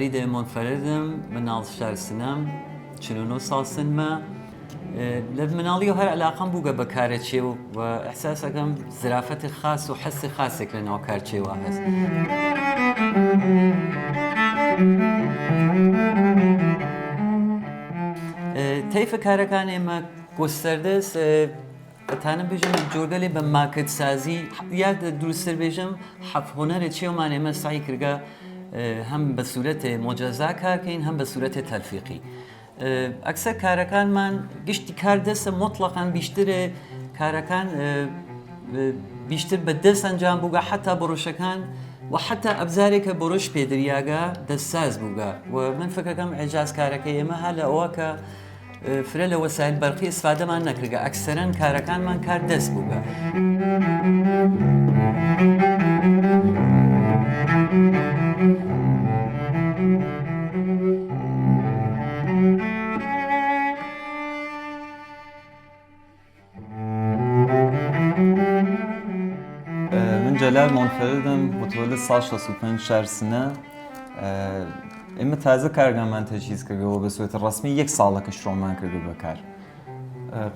فريد منفردم منال شهر سنم 49 سال سنمه لمناڵی و هەر علاقەم بووگە بە کارەچێ و ئەحساسەکەم زرافەتی خاص و حەسی خاصێک لەناو کارچێوە هەست. تەیفە کارەکان ئێمە گۆستەردەست ئەتانە بێژم جۆرگەلێ بە ماکت سازی یا دروستتر بێژم حەف هۆنەرە چێومان ئێمە سعی کردگە هەم بە سوورەتێ مۆجەزا کارکەین هەم بە سوورەتێ تەلفیقی. ئەکسەر کارەکانمان گشتی کار دەستە مطلقاً بیشترێ کارەکان بیشتر بە دەست ئەنجام بووگە حتا بڕۆشەکان و حتا ئەبزارێکە بڕۆژ پێدریاگە دەستساز بووگە و من فکرەکەم ئێجاز کارەکەی ئێمە ها لە ئەوە کە فرە لە وەسایل بەرقی ئیسفادەمان نەکردگە ئەکسەرەن کارەکانمان کار دەست بووگە. من جلال منفردم متولد سال 65 شهر سنه اما تازه کارگرمان تجهیز کرده و به صورت رسمی یک ساله که شروع کرده بکار.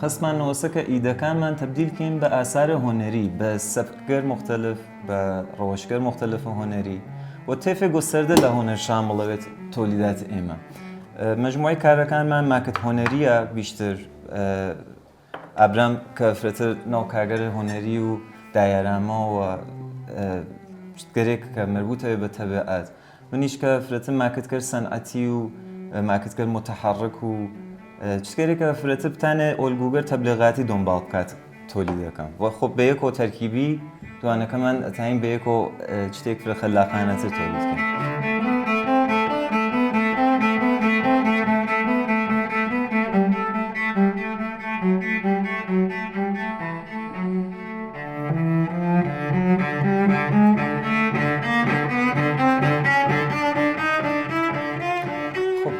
قسم من نوسته که ایده‌کان من تبدیل کنیم به آثار هنری، به سبک‌گر مختلف، به روشگر مختلف هنری و طیف گسترده لهنر شامل تولیدات اما. مجموعه کارگران من ماکت هنریه بیشتر ابرام که فراتر نوع کارگر هنری و دایرما و گرک که مربوطه به طبیعت. منیش که فراتر ماکتگر صنعتی و ماکتگر متحرک و چیزی که فراتر بتانه الگوگر تبلیغاتی دنبال کرد تولید کن. و خب به یک ترکیبی دوانه که من تایم به یک چیزی که خلاقانه تولید کنم.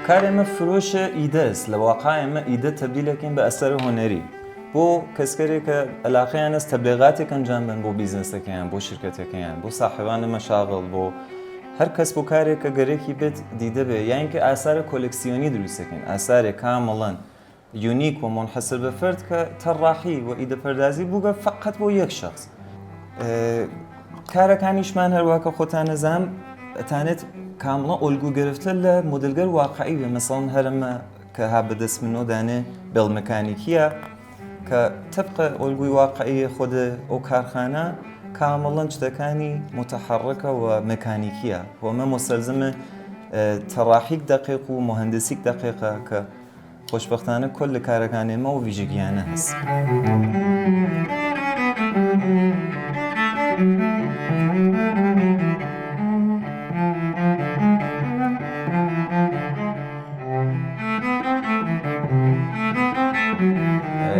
کار اما فروش ایده است. لواقع اما ایده تبدیل کن به اثر هنری. بو کسکری که علاقه است تبلیغاتی کن جنبن بو بیزنس کن، بو شرکت کن، بو صاحبان مشاغل، بو هر کس بو کاری که گریکی بد دیده به یعنی که اثر کلکسیونی درست کن، اثر کاملا یونیک و منحصر به فرد که طراحی و ایده پردازی بوده فقط با یک شخص. کار کنیش من هر وقت خودت نظام تانت کاملا الگو گرفته لمدلگر واقعی مثلا هرم که هاب دست منو دانه بالمکانیکیه که طبق الگوی واقعی خود او کارخانه کاملا چتکانی متحرکه و مکانیکیه و ما مستلزم طراحی دقیق و مهندسی دقیقه که خوشبختانه کل کارخانه ما و ویژگیانه هست.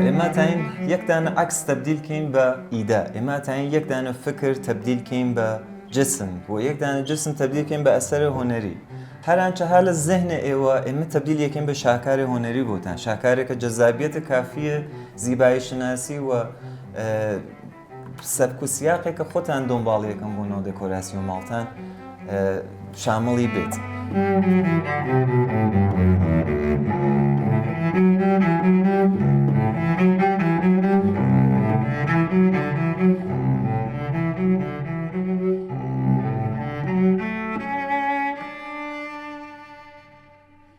اما تاین یک دانه عکس تبدیل کن به ایده، اما تاین یک دانه فکر تبدیل کن به جسم و یک دانه جسم تبدیل کن به اثر هنری. هر آنچه حال ذهن ایوا اما تبدیل کن به شاهکار هنری بودن، شاهکاری که جذابیت کافی زیبایی شناسی و سبک و سیاقی که خودتان دنبال یکم بونو دکوراسیون مالتان شاملی بید.